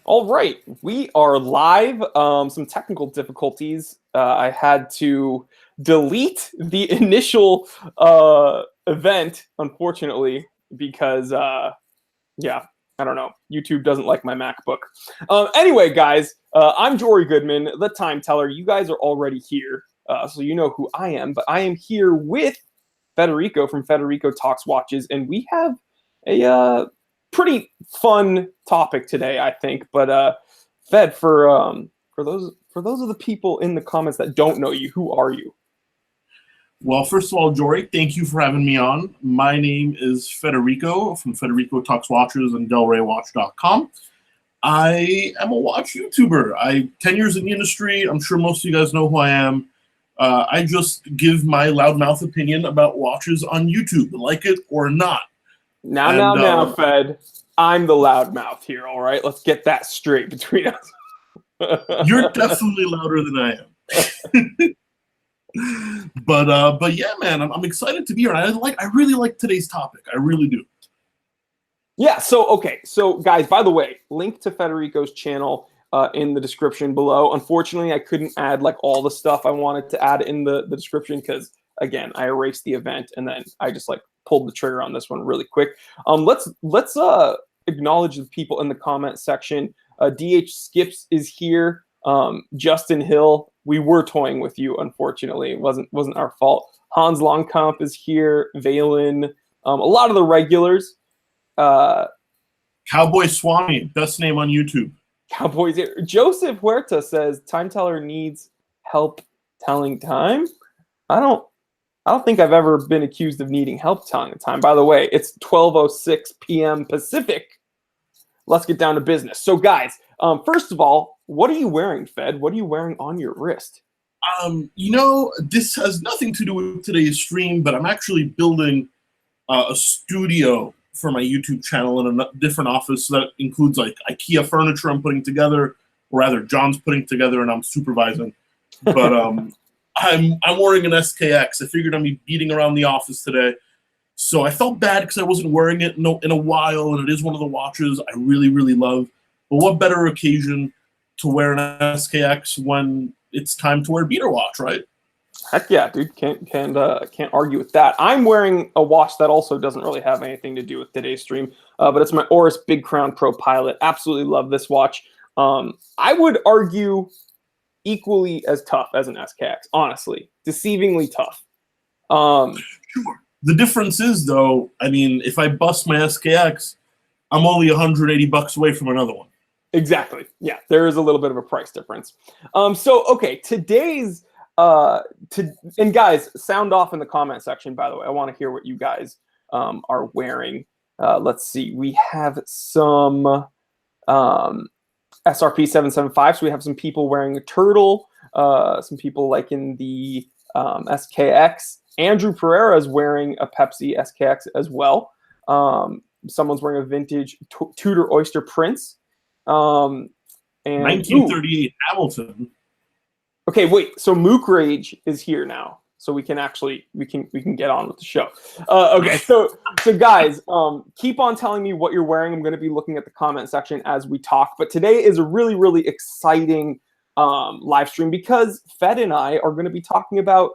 All right, we are live. Some technical difficulties. I had to delete the initial event, unfortunately, because yeah, I don't know. YouTube doesn't like my MacBook. Anyway, guys, I'm Jory Goodman, the time teller. You guys are already here, so you know who I am. But I am here with Federico from Federico Talks Watches, and we have a pretty fun topic today, I think. But Fed, for those of the people in the comments that don't know you, who are you? Well, first of all, Jory, thank you for having me on. My name is Federico from Federico Talks Watches and DelReyWatch.com. I am a watch YouTuber. I'm 10 years in the industry. I'm sure most of you guys know who I am. I just give my loudmouth opinion about watches on YouTube, like it or not. Now, Fed. I'm the loudmouth here, all right? Let's get that straight between us. You're definitely louder than I am. But yeah, man, I'm excited to be here. I really like today's topic. I really do. Yeah, so guys, by the way, link to Federico's channel in the description below. Unfortunately, I couldn't add like all the stuff I wanted to add in the description because again, I erased the event and then I just like pulled the trigger on this one really quick. Let's acknowledge the people in the comment section. DH Skips is here. Justin Hill, we were toying with you. Unfortunately, it wasn't our fault. Hans Longkamp is here. Valen, a lot of the regulars. Cowboy Swami, best name on YouTube. Cowboys here. Joseph Huerta says time teller needs help telling time. I don't think I've ever been accused of needing help telling the time. By the way, it's 12:06 p.m. Pacific. Let's get down to business. So, guys, first of all, what are you wearing, Fed? What are you wearing on your wrist? This has nothing to do with today's stream, but I'm actually building a studio for my YouTube channel in a different office that includes like IKEA furniture I'm putting together, or rather John's putting together and I'm supervising. But I'm wearing an SKX. I figured I'd be beating around the office today. So I felt bad because I wasn't wearing it in a while, and it is one of the watches I really, really love. But what better occasion to wear an SKX when it's time to wear a beater watch, right? Heck yeah, dude. Can't argue with that. I'm wearing a watch that also doesn't really have anything to do with today's stream, but it's my Oris Big Crown Pro Pilot. Absolutely love this watch. I would argue equally as tough as an SKX, honestly. Deceivingly tough. Sure. The difference is, though, I mean, if I bust my SKX, I'm only $180 away from another one. Exactly. Yeah, there is a little bit of a price difference. Today's and guys, sound off in the comment section, by the way. I want to hear what you guys are wearing. Let's see. We have some SRP 775. So we have some people wearing a turtle, some people liking the SKX. Andrew Pereira is wearing a Pepsi SKX as well. Someone's wearing a vintage Tudor Oyster Prince. And 1938 Hamilton. Okay, wait. So Mook Rage is here now, so we can get on with the show. Okay, so guys, keep on telling me what you're wearing. I'm going to be looking at the comment section as we talk. But today is a really, really exciting live stream because Fed and I are going to be talking about.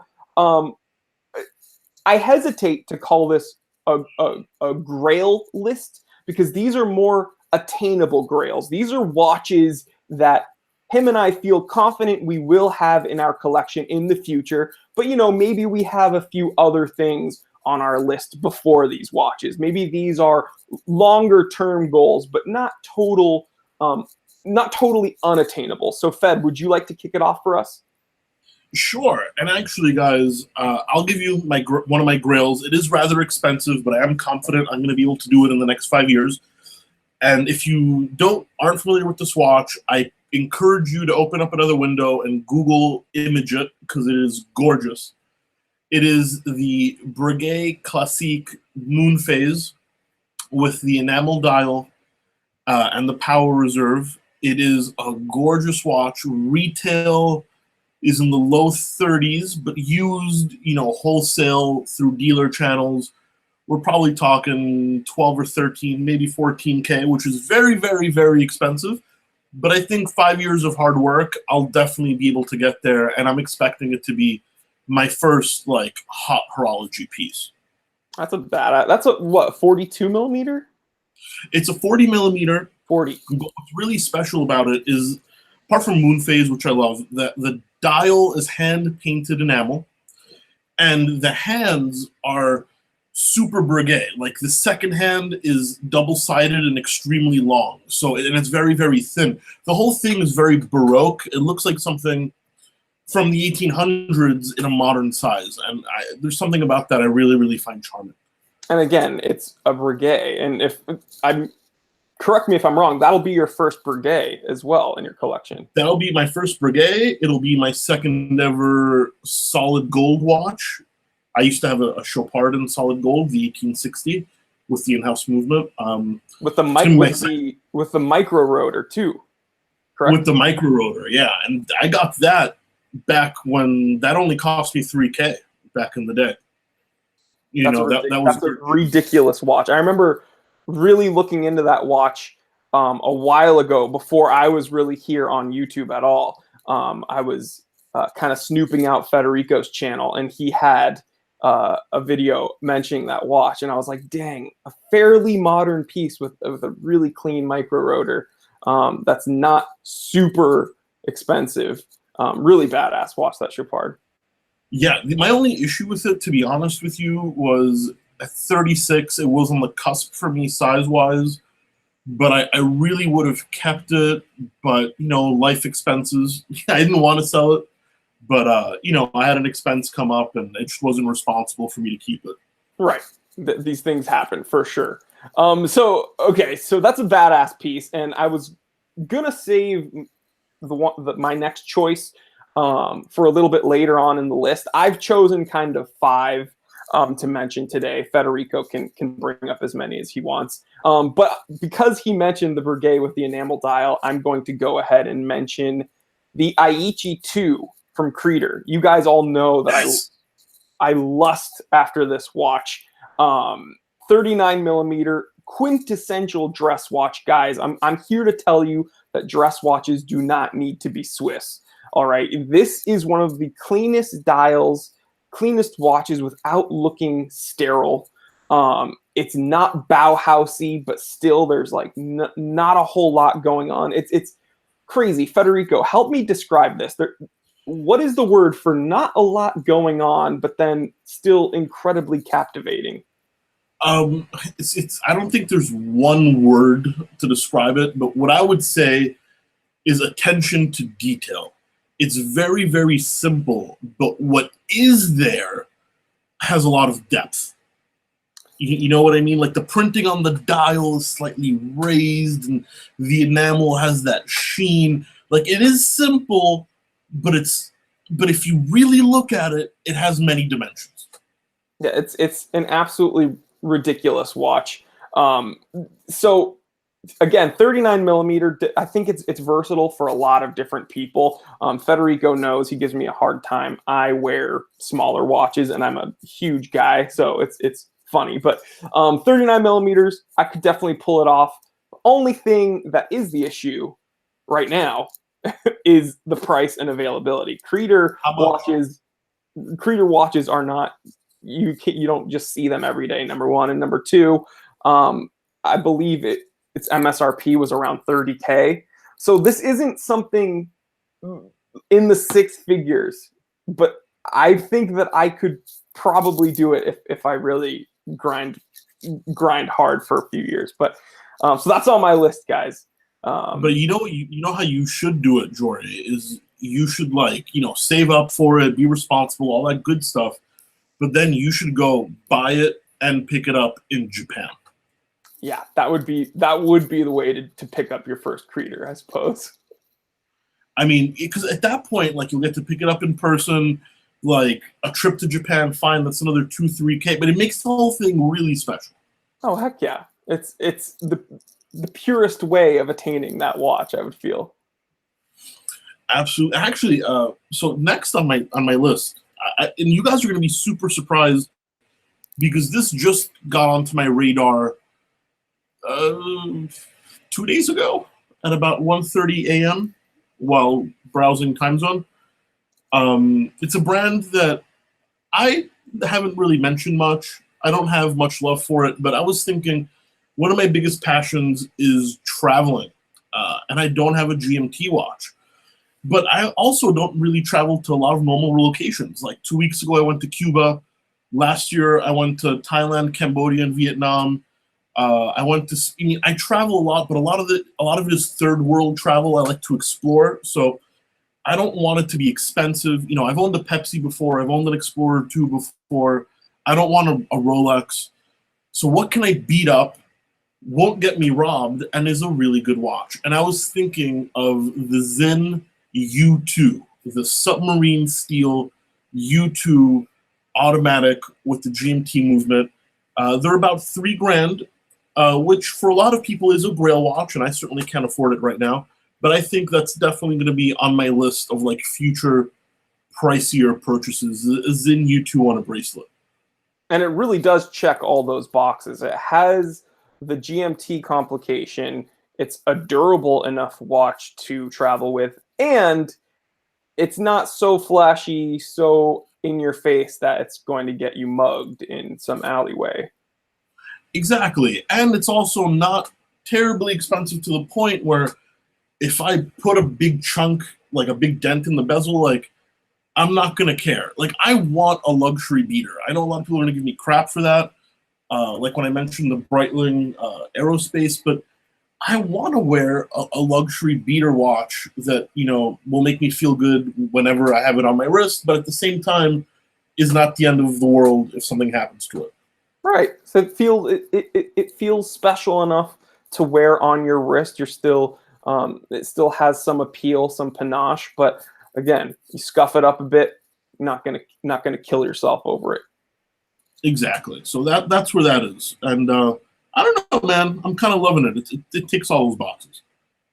I hesitate to call this a grail list because these are more attainable grails. These are watches that him and I feel confident we will have in our collection in the future. But, maybe we have a few other things on our list before these watches. Maybe these are longer term goals, but not totally unattainable. So Fed, would you like to kick it off for us? Sure. And actually, guys, I'll give you one of my grails. It is rather expensive, but I am confident I'm going to be able to do it in the next 5 years. And if you aren't familiar with this watch, I encourage you to open up another window and Google image it because it is gorgeous. It is the Breguet Classique Moon Phase with the enamel dial and the power reserve. It is a gorgeous watch. Retail is in the low 30s, but used, wholesale through dealer channels, we're probably talking 12 or 13, maybe 14K, which is very, very, very expensive. But I think 5 years of hard work, I'll definitely be able to get there, and I'm expecting it to be my first like hot horology piece. That's a bad. That's a what? 42 millimeter. It's a 40 millimeter. 40. But what's really special about it is, apart from moon phase, which I love, that the dial is hand painted enamel, and the hands are super Breguet. Like the second hand is double-sided and extremely long. So, and it's very, very thin. The whole thing is very Baroque. It looks like something from the 1800s in a modern size. And there's something about that I really, really find charming. And again, it's a Breguet. And if I'm correct me if I'm wrong, that'll be your first Breguet as well in your collection. That'll be my first Breguet. It'll be my second ever solid gold watch. I used to have a Chopard in solid gold, the 1860, with the in-house movement. With the micro rotor too, correct? With the micro rotor, yeah. And I got that back when that only cost me $3,000 back in the day. That's a ridiculous watch. I remember really looking into that watch a while ago before I was really here on YouTube at all. I was kind of snooping out Federico's channel, and he had a video mentioning that watch, and I was like, dang, a fairly modern piece with a really clean micro rotor that's not super expensive. Really badass watch, that Chopard. Yeah, my only issue with it, to be honest with you, was at 36, it was on the cusp for me size-wise, but I really would have kept it, but, life expenses. I didn't want to sell it. But, I had an expense come up, and it just wasn't responsible for me to keep it. Right. These things happen, for sure. So that's a badass piece, and I was going to save my next choice for a little bit later on in the list. I've chosen kind of 5 to mention today. Federico can bring up as many as he wants. But because he mentioned the Breguet with the enamel dial, I'm going to go ahead and mention the Aichi 2 from Creator. You guys all know that I lust after this watch. 39 millimeter quintessential dress watch, guys. I'm here to tell you that dress watches do not need to be Swiss. All right, this is one of the cleanest dials, cleanest watches without looking sterile. It's not Bauhausy, but still there's like not a whole lot going on. It's crazy. Federico, help me describe this. What is the word for not a lot going on, but then still incredibly captivating? I don't think there's one word to describe it, but what I would say is attention to detail. It's very, very simple, but what is there has a lot of depth. You know what I mean? Like the printing on the dial is slightly raised, and the enamel has that sheen. Like it is simple, but if you really look at it, it has many dimensions. Yeah, it's an absolutely ridiculous watch. So again, 39 millimeter. I think it's versatile for a lot of different people. Federico knows, he gives me a hard time. I wear smaller watches, and I'm a huge guy, so it's funny. But 39 millimeters, I could definitely pull it off. The only thing that is the issue right now is the price and availability. Creator watches are not, you don't just see them every day, number one. And number two, I believe its MSRP was around $30,000. So this isn't something in the 6 figures, but I think that I could probably do it if I really grind hard for a few years. But so that's on my list, guys. But you know how you should do it, Jordan, is you should save up for it, be responsible, all that good stuff. But then you should go buy it and pick it up in Japan. Yeah, that would be the way to pick up your first Creator, I suppose. I mean, because at that point, you'll get to pick it up in person. Like a trip to Japan, fine, that's another $2,000-3,000, but it makes the whole thing really special. Oh heck yeah! It's the purest way of attaining that watch, I would feel. Absolutely. Actually, so next on my list, and you guys are going to be super surprised because this just got onto my radar 2 days ago. at about 1:30 a.m. while browsing time zone. It's a brand that I haven't really mentioned much. I don't have much love for it, but I was thinking one of my biggest passions is traveling, and I don't have a GMT watch. But I also don't really travel to a lot of normal locations. Like 2 weeks ago, I went to Cuba. Last year, I went to Thailand, Cambodia, and Vietnam. I went to. I mean, I travel a lot, but a lot of it is third world travel. I like to explore, so I don't want it to be expensive. You know, I've owned a Pepsi before. I've owned an Explorer 2 before. I don't want a Rolex. So what can I beat up, won't get me robbed, and is a really good watch? And I was thinking of the Zinn U2, the submarine steel U2 automatic with the GMT movement. They're about $3,000, which for a lot of people is a grail watch, and I certainly can't afford it right now. But I think that's definitely going to be on my list of like future pricier purchases. A Zinn U2 on a bracelet. And it really does check all those boxes. It has the GMT complication. It's a durable enough watch to travel with, and it's not so flashy, so in your face that it's going to get you mugged in some alleyway. Exactly. And it's also not terribly expensive to the point where if I put a big chunk, like a big dent in the bezel, like I'm not going to care. Like I want a luxury beater. I know a lot of people are going to give me crap for that. Like when I mentioned the Breitling Aerospace, but I want to wear a luxury beater watch that, you know, will make me feel good whenever I have it on my wrist, but at the same time is not the end of the world if something happens to it. Right. So it feels special enough to wear on your wrist. You're still it still has some appeal, some panache, but again, you scuff it up a bit, not gonna kill yourself over it. Exactly. So that's where that is. And I don't know, man. I'm kind of loving it. It ticks all those boxes.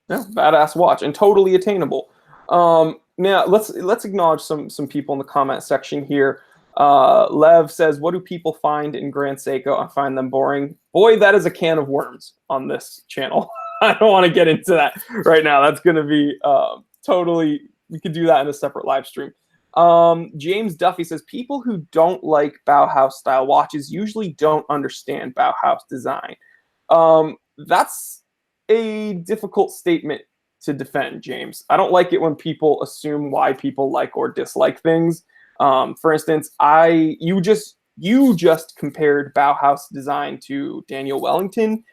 Yeah, badass watch and totally attainable. Now let's acknowledge some people in the comment section here. Lev says, "What do people find in Grand Seco? I find them boring." Boy, that is a can of worms on this channel. I don't want to get into that right now. That's going to be totally. We could do that in a separate live stream. James Duffy says, people who don't like Bauhaus style watches usually don't understand Bauhaus design. That's a difficult statement to defend, James. I don't like it when people assume why people like or dislike things. For instance, you just compared Bauhaus design to Daniel Wellington.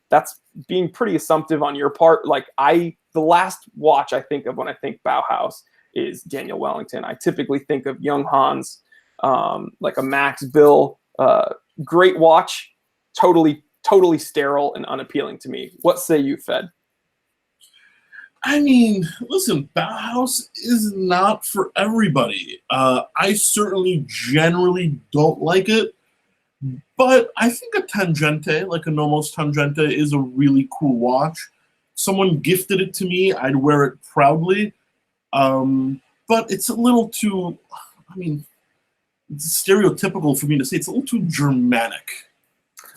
That's being pretty assumptive on your part. Like the last watch I think of when I think Bauhaus is Daniel Wellington. I typically think of Young Hans, like a Max Bill, great watch, totally sterile and unappealing to me. What say you, Fed? I mean, listen, Bauhaus is not for everybody. I certainly generally don't like it, but I think a Tangente, like a Nomos Tangente, is a really cool watch. Someone gifted it to me. I'd wear it proudly. But it's a little too, I mean, it's stereotypical for me to say. It's a little too Germanic.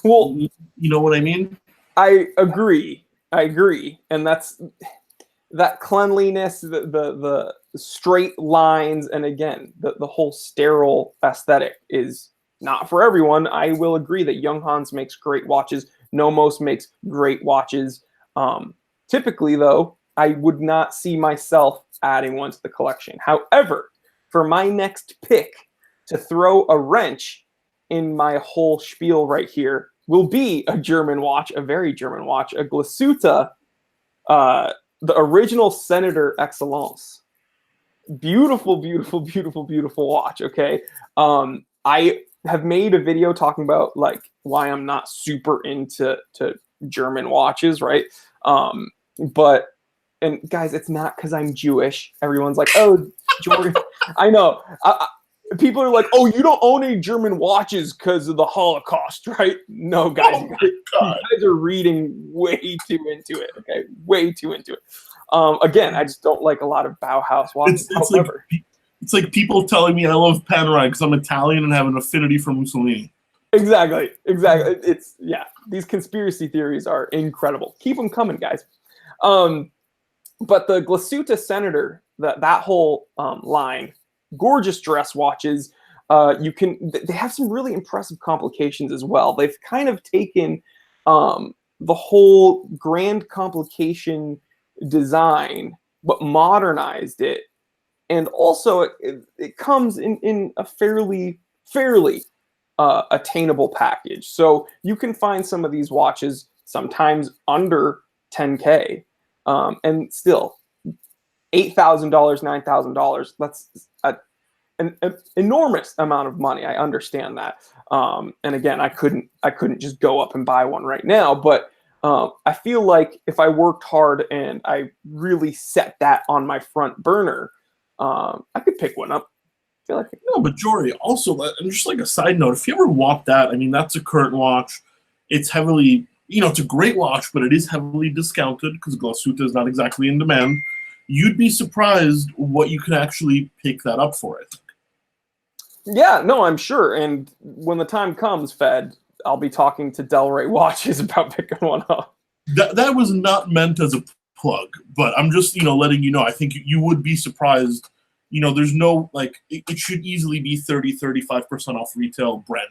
Well, you know what I mean? I agree. And that's that cleanliness, the straight lines, and again, the whole sterile aesthetic is not for everyone. I will agree that Young Hans makes great watches. Nomos makes great watches. Typically, though, I would not see myself adding one to the collection. However, for my next pick to throw a wrench in my whole spiel right here will be a German watch, a very German watch, a Glasuta, the original Senator Excellence. Beautiful, beautiful, beautiful, beautiful watch, okay? I have made a video talking about like why I'm not super into German watches, right? And guys, it's not because I'm Jewish. Everyone's like, oh, Jordan. I know. People are like, oh, you don't own any German watches because of the Holocaust, right? No, guys. You guys are reading way too into it, okay? Way too into it. Again, I just don't like a lot of Bauhaus watches. It's like people telling me I love Panerai because I'm Italian and have an affinity for Mussolini. Exactly. It's, yeah, these conspiracy theories are incredible. Keep them coming, guys. But the Glasuta Senator, that whole line, gorgeous dress watches. They have some really impressive complications as well. They've kind of taken the whole grand complication design, but modernized it. And also it comes in a fairly attainable package. So you can find some of these watches sometimes under 10K, and still $8,000, $9,000. That's an enormous amount of money. I understand that. And again, I couldn't just go up and buy one right now, but I feel like if I worked hard and I really set that on my front burner, I could pick one up. I feel like no, but Jory, also, and just like a side note, if you ever want that, I mean, that's a current watch. It's heavily, it's a great watch, but it is heavily discounted because Glasuta is not exactly in demand. You'd be surprised what you can actually pick that up for, I think. Yeah, no, I'm sure. And when the time comes, Fed, I'll be talking to Delray Watches about picking one up. That was not meant as a plug, but I'm just, letting you know. I think you would be surprised. There's no, it should easily be 30-35% off retail, brand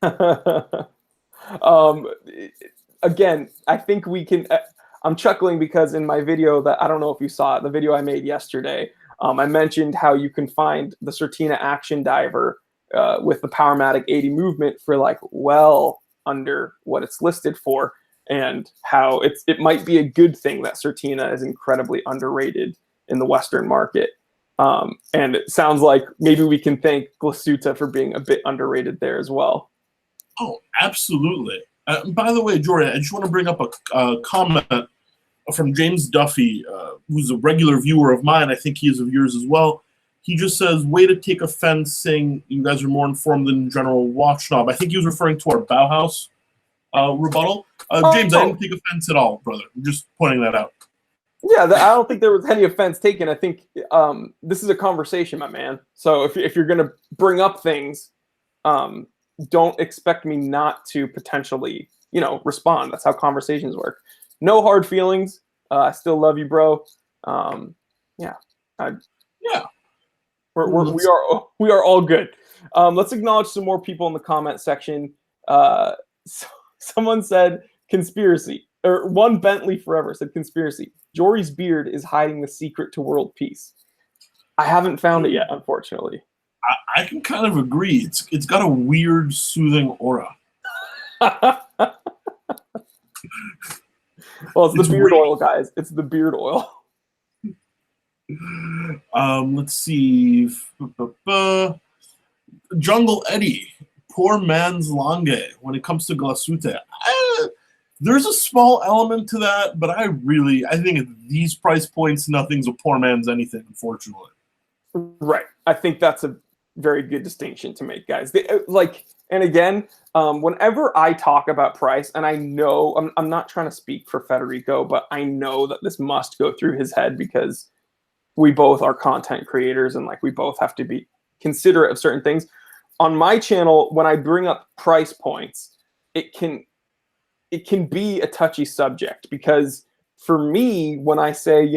new. Again, I think we can. I'm chuckling because in my video that I don't know if you saw it, the video I made yesterday, I mentioned how you can find the Certina Action Diver with the Powermatic 80 movement for well under what it's listed for, and how it might be a good thing that Certina is incredibly underrated in the Western market. And it sounds like maybe we can thank Glasuta for being a bit underrated there as well. Oh, absolutely. By the way, Jory, I just want to bring up a comment from James Duffy, who's a regular viewer of mine. I think he is of yours as well. He just says, way to take offense saying you guys are more informed than general watch snob. I think he was referring to our Bauhaus rebuttal. James, I didn't take offense at all, brother. I'm just pointing that out. Yeah, I don't think there was any offense taken. I think this is a conversation, my man. So if you're going to bring up things, don't expect me not to potentially, respond. That's how conversations work. No hard feelings. I still love you, bro. Yeah. We are all good. Let's acknowledge some more people in the comment section. Someone said conspiracy, or one Bentley Forever said conspiracy. Jory's beard is hiding the secret to world peace. I haven't found it yet, unfortunately. I can kind of agree. It's got a weird, soothing aura. Well, it's the beard oil, guys. It's the beard oil. Let's see. Jungle Eddie, poor man's Lange when it comes to Glasuta. There's a small element to that, but I think at these price points, nothing's a poor man's anything, unfortunately. Right. I think that's a very good distinction to make, guys. And again, whenever I talk about price, and I know I'm not trying to speak for Federico, but I know that this must go through his head because we both are content creators and we both have to be considerate of certain things. On my channel, when I bring up price points, it can be a touchy subject because for me, when I say,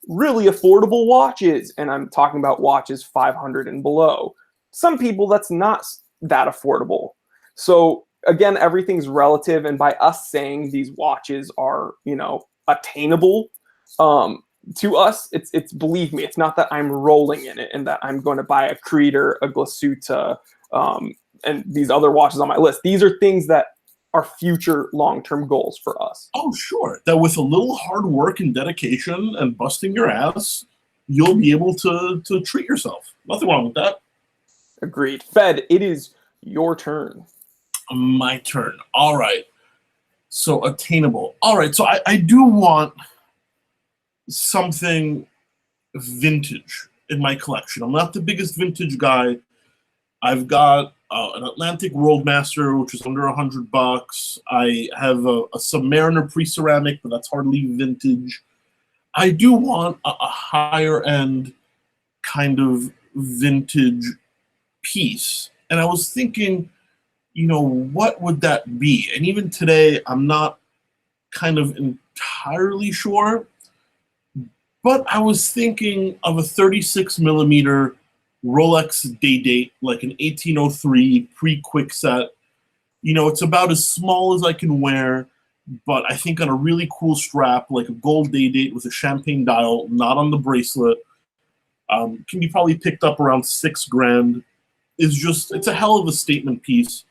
really affordable watches, and I'm talking about watches 500 and below, some people that's not that affordable. So again, everything's relative. And by us saying these watches are, attainable, to us, it's believe me, it's not that I'm rolling in it and that I'm going to buy a Creator, a Glasuta, and these other watches on my list. These are things that are future long-term goals for us. Oh, sure. That with a little hard work and dedication and busting your ass, you'll be able to treat yourself. Nothing wrong with that. Agreed. Fed, it is your turn. My turn. All right. So attainable. All right. So I do want something vintage in my collection. I'm not the biggest vintage guy. I've got an Atlantic World Master, which is under $100. I have a Submariner pre-ceramic, but that's hardly vintage. I do want a higher end kind of vintage piece. And I was thinking, what would that be? And even today, I'm not kind of entirely sure, but I was thinking of a 36 millimeter Rolex Day-Date, like an 1803 pre-quick set. You know, it's about as small as I can wear, but I think on a really cool strap, like a gold Day-Date with a champagne dial, not on the bracelet, can be probably picked up around $6,000. It's a hell of a statement piece.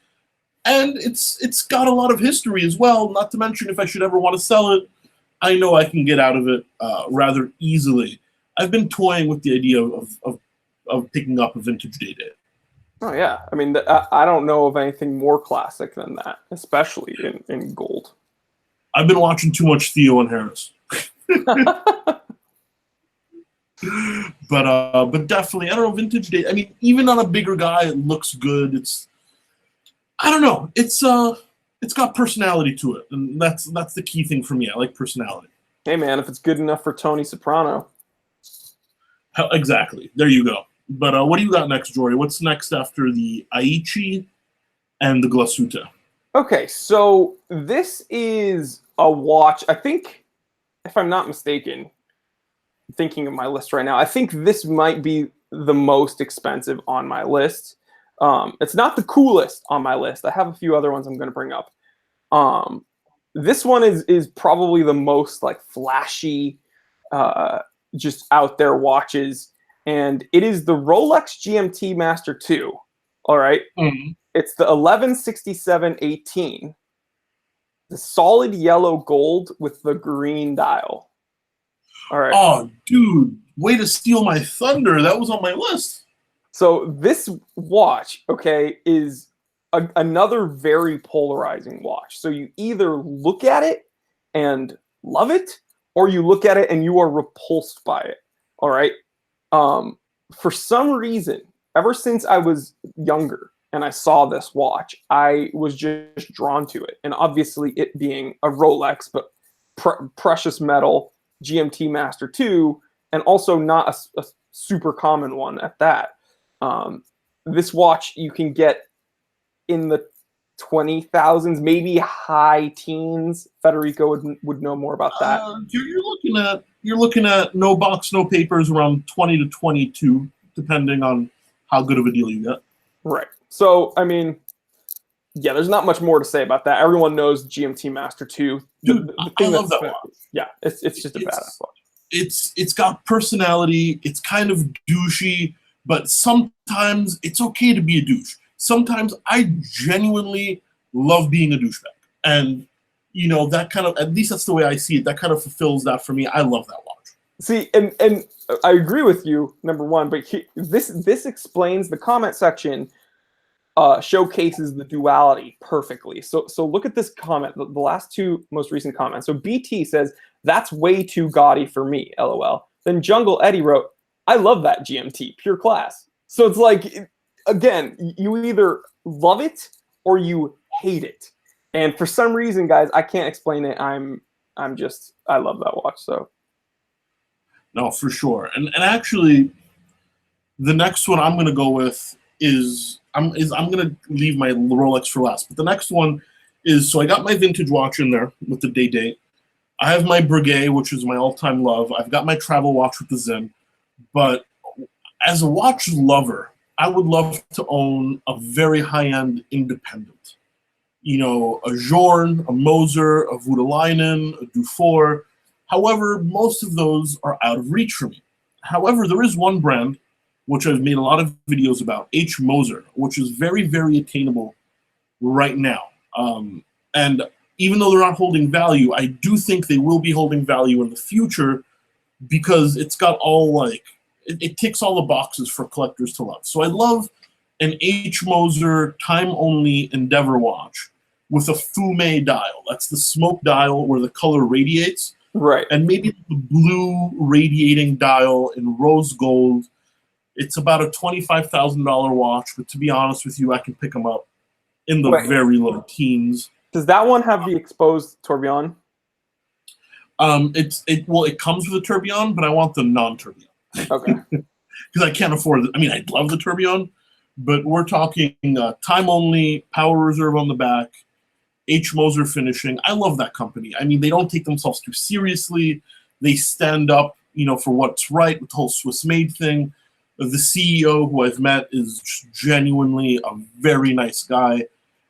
And it's got a lot of history as well, not to mention if I should ever want to sell it, I know I can get out of it rather easily. I've been toying with the idea of picking up a vintage Day-Date. Oh yeah, I mean, I don't know of anything more classic than that, especially in gold. I've been watching too much Theo and Harris. But definitely, I don't know, vintage Day. I mean, even on a bigger guy, it looks good. I don't know. It's got personality to it, and that's the key thing for me. I like personality. Hey man, if it's good enough for Tony Soprano. Exactly. There you go. But what do you got next, Jory? What's next after the Aichi and the Glasuta? Okay, so this is a watch. I think, if I'm not mistaken, thinking of my list right now, I think this might be the most expensive on my list. It's not the coolest on my list. I have a few other ones I'm going to bring up. This one is probably the most like flashy, just out there watches, and it is the Rolex GMT Master 2. All right, It's the 116718, the solid yellow gold with the green dial. All right. Oh, dude, way to steal my thunder. That was on my list. So this watch, okay, is another very polarizing watch. So you either look at it and love it, or you look at it and you are repulsed by it. All right. For some reason, ever since I was younger and I saw this watch, I was just drawn to it. And obviously, it being a Rolex, but precious metal GMT Master 2, and also not a super common one at that. This watch you can get in the 20,000s, maybe high teens. Federico would know more about that. You're looking at no box, no papers, around 20 to 22, depending on how good of a deal you get. Right. So I mean, yeah, there's not much more to say about that. Everyone knows GMT Master 2. Dude, I love that watch. Yeah, it's just a badass watch. It's got personality. It's kind of douchey, but sometimes it's okay to be a douche. Sometimes I genuinely love being a douchebag, and you know that kind of, at least that's the way I see it. That kind of fulfills that for me. I love that watch. See, and I agree with you, number one, but this explains the comment section. Showcases the duality perfectly. So look at this comment, the last two most recent comments. So BT says, that's way too gaudy for me, LOL. Then Jungle Eddie wrote, I love that GMT, pure class. So it's like, again, you either love it or you hate it. And for some reason, guys, I can't explain it. I love that watch. So no, for sure. And actually, the next one I'm gonna go with is I'm gonna leave my Rolex for last. But the next one is, so I got my vintage watch in there with the Day-Date. I have my Breguet, which is my all-time love. I've got my travel watch with the Zen. But as a watch lover, I would love to own a very high-end independent. You know, a Journe, a Moser, a Voutilainen, a Dufour. However, most of those are out of reach for me. However, there is one brand which I've made a lot of videos about, H. Moser, which is very, very attainable right now. And even though they're not holding value, I do think they will be holding value in the future because it's got all like, it ticks all the boxes for collectors to love. So I love an H. Moser time-only Endeavor watch with a fume dial. That's the smoke dial where the color radiates. right. And maybe the blue radiating dial in rose gold. It's about a $25,000 watch, but to be honest with you, I can pick them up in the very low teens. Does that one have the exposed tourbillon? It comes with a tourbillon, but I want the non-tourbillon. Okay. Because I can't afford it. I mean, I'd love the tourbillon, but we're talking time only, power reserve on the back. H. Moser Finishing. I love that company. I mean, they don't take themselves too seriously. They stand up, for what's right with the whole Swiss made thing. The CEO, who I've met, is genuinely a very nice guy.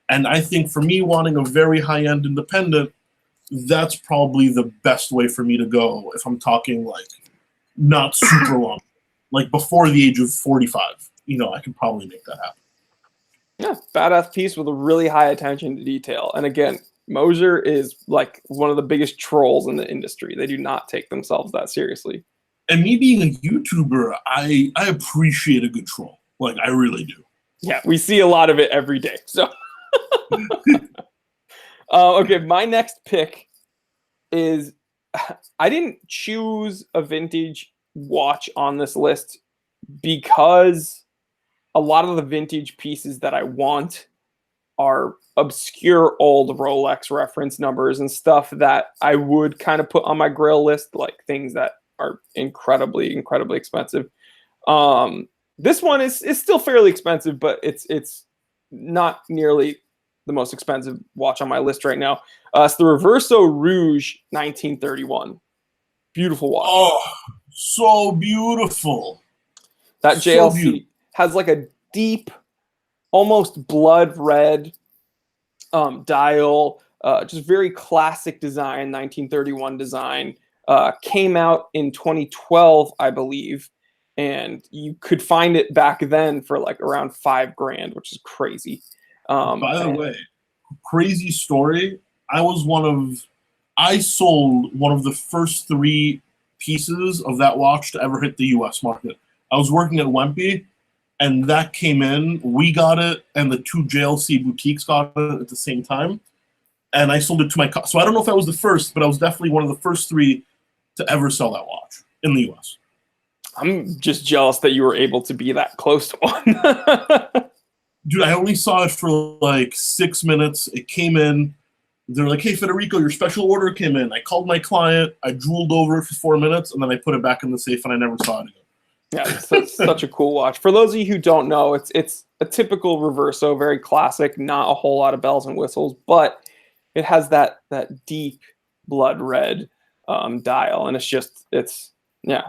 And I think for me, wanting a very high-end independent, that's probably the best way for me to go if I'm talking like not super long. Like before the age of 45, I can probably make that happen. Yeah, badass piece with a really high attention to detail. And again, Moser is like one of the biggest trolls in the industry. They do not take themselves that seriously. And me being a YouTuber, I appreciate a good troll. Like, I really do. Yeah, we see a lot of it every day. So, okay, my next pick is, I didn't choose a vintage watch on this list because a lot of the vintage pieces that I want are obscure old Rolex reference numbers and stuff that I would kind of put on my grail list, like things that are incredibly, incredibly expensive. This one is still fairly expensive, but it's not nearly the most expensive watch on my list right now. It's the Reverso Rouge 1931. Beautiful watch. Oh, so beautiful. That JLC has like a deep, almost blood red dial, just very classic design, 1931 design. Came out in 2012, I believe, and you could find it back then for like around $5,000, which is crazy. By the way, crazy story. I sold one of the first 3 pieces of that watch to ever hit the U.S. market. I was working at Wempy, and that came in. We got it, and the 2 JLC boutiques got it at the same time. And I sold it to my so I don't know if I was the first, but I was definitely one of the first 3 to ever sell that watch in the U.S. I'm just jealous that you were able to be that close to one. Dude, I only saw it for like 6 minutes. It came in. They're like, hey, Federico, your special order came in. I called my client. I drooled over it for 4 minutes, and then I put it back in the safe, and I never saw it again. Yeah, it's such a cool watch. For those of you who don't know, it's a typical Reverso, very classic, not a whole lot of bells and whistles, but it has that deep blood red dial, and it's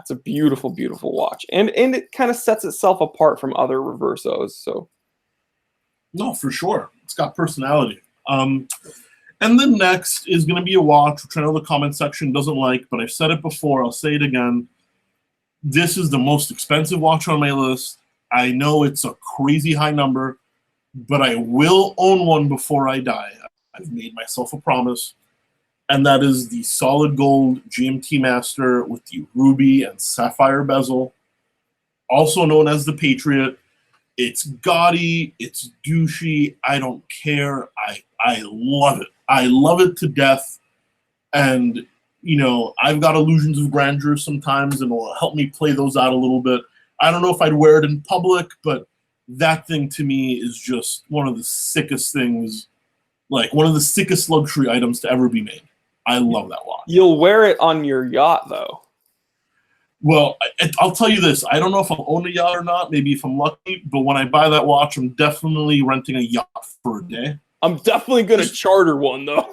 a beautiful, beautiful watch, and it kind of sets itself apart from other Reversos. So, no, for sure, it's got personality. And then next is going to be a watch, which I know the comment section doesn't like, but I've said it before. I'll say it again. This is the most expensive watch on my list. I know it's a crazy high number, but I will own one before I die. I've made myself a promise. And that is the solid gold GMT Master with the ruby and sapphire bezel, also known as the Patriot. It's gaudy, it's douchey, I don't care. I love it. I love it to death. And, I've got illusions of grandeur sometimes, and it'll help me play those out a little bit. I don't know if I'd wear it in public, but that thing to me is just one of the sickest things, like one of the sickest luxury items to ever be made. I love that watch. You'll wear it on your yacht, though. Well, I'll tell you this. I don't know if I'll own a yacht or not, maybe if I'm lucky, but when I buy that watch, I'm definitely renting a yacht for a day. I'm definitely going to charter one, though.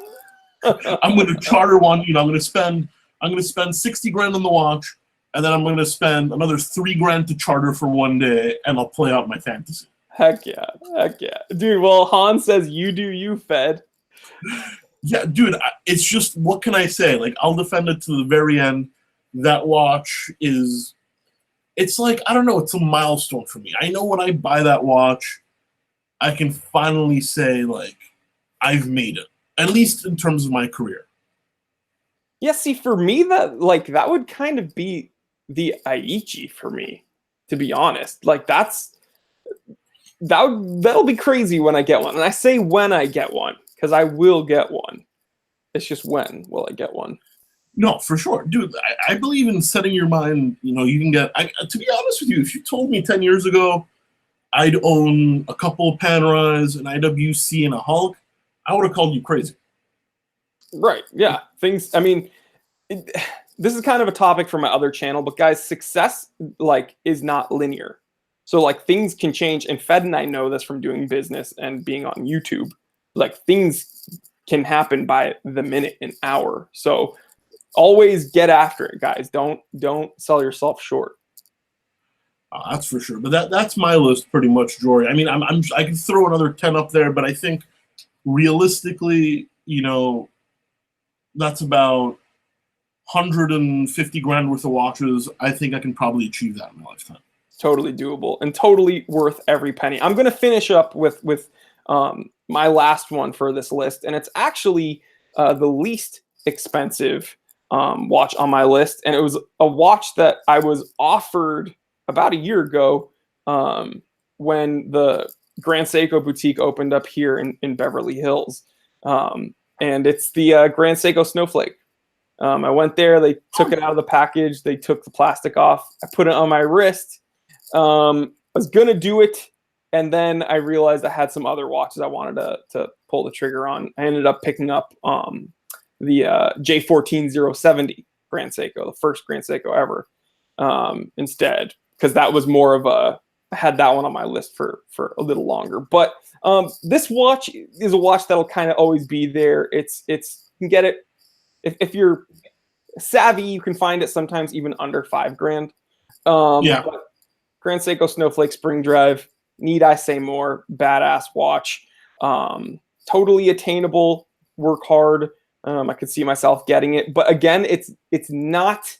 I'm going to charter one. I'm going to spend $60,000 on the watch, and then I'm going to spend another $3,000 to charter for one day, and I'll play out my fantasy. Heck yeah. Dude, well, Han says you do you, Fed. Yeah, dude, it's just, what can I say? Like, I'll defend it to the very end. That watch it's like, I don't know, it's a milestone for me. I know when I buy that watch, I can finally say, like, I've made it, at least in terms of my career. Yeah, see, for me, that would kind of be the Aichi for me, to be honest. Like, that'll be crazy when I get one. And I say when I get one, because I will get one. It's just when will I get one? No, for sure. Dude, I believe in setting your mind, you can get, to be honest with you, if you told me 10 years ago I'd own a couple of Panerais, an IWC, and a Hulk, I would have called you crazy. Right, yeah. This is kind of a topic for my other channel, but guys, success, is not linear. So, things can change, and Fed and I know this from doing business and being on YouTube. Things can happen by the minute, an hour. So always get after it, guys. Don't sell yourself short. That's for sure. But that's my list pretty much, Jory. I mean, I can throw another 10 up there, but I think realistically, you know, that's about 150 grand worth of watches. I think I can probably achieve that in my lifetime. Totally doable and totally worth every penny. I'm going to finish up with my last one for this list, and it's actually the least expensive watch on my list, and it was a watch that I was offered about a year ago when the Grand Seco boutique opened up here in Beverly Hills, and it's the Grand Seco Snowflake. I went there, they took it out of the package, they took the plastic off, I put it on my wrist. I was gonna do it, and then I realized I had some other watches I wanted to pull the trigger on. I ended up picking up the J14070 Grand Seco, the first Grand Seco ever, instead, because that was more of a, I had that one on my list for a little longer. But this watch is a watch that'll kind of always be there. It's you can get it if you're savvy, you can find it sometimes even under $5,000. Yeah. But Grand Seco Snowflake Spring Drive, need I say more? Badass watch. Totally attainable. Work hard. I could see myself getting it. But again, it's not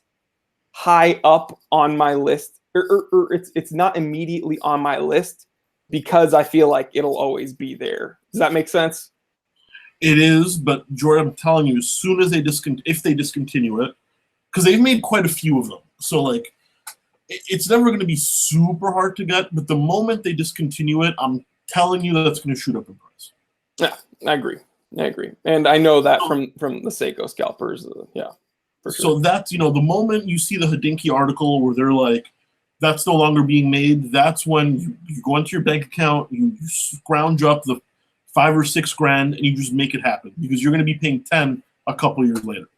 high up on my list. Or it's not immediately on my list because I feel like it'll always be there. Does that make sense? It is, but Jordan, I'm telling you, as soon as if they discontinue it, because they've made quite a few of them, so like it's never going to be super hard to get. But the moment they discontinue it, I'm telling you that's going to shoot up in price. Yeah, I agree, and I know that from the Seco scalpers. Yeah, for sure. So that's, you know, the moment you see the Hodinkee article where they're like, that's no longer being made, that's when you go into your bank account, you scrounge up the $5 or $6 grand, and you just make it happen, because you're going to be paying 10 a couple years later.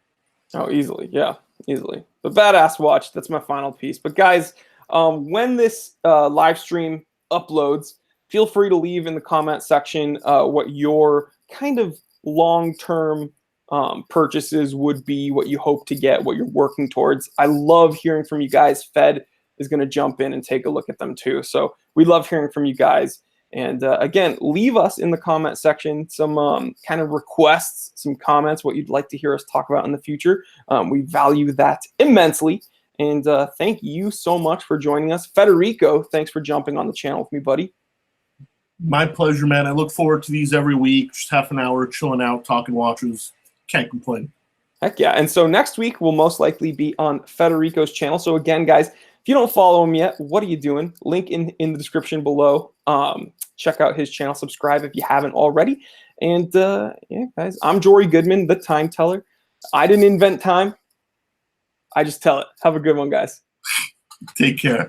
Oh, easily. Yeah, easily. The badass watch. That's my final piece. But guys, when this live stream uploads, feel free to leave in the comment section what your kind of long-term purchases would be, what you hope to get, what you're working towards. I love hearing from you guys. Fed is going to jump in and take a look at them too. So we love hearing from you guys. And again, leave us in the comment section some kind of requests, some comments, what you'd like to hear us talk about in the future. We value that immensely. And thank you so much for joining us. Federico, thanks for jumping on the channel with me, buddy. My pleasure, man. I look forward to these every week. Just half an hour, chilling out, talking watches. Can't complain. Heck yeah. And so next week will most likely be on Federico's channel. So again, guys, if you don't follow him yet, what are you doing? Link in the description below. Check out his channel. Subscribe if you haven't already. And yeah, guys, I'm Jory Goodman, the time teller. I didn't invent time. I just tell it. Have a good one, guys. Take care.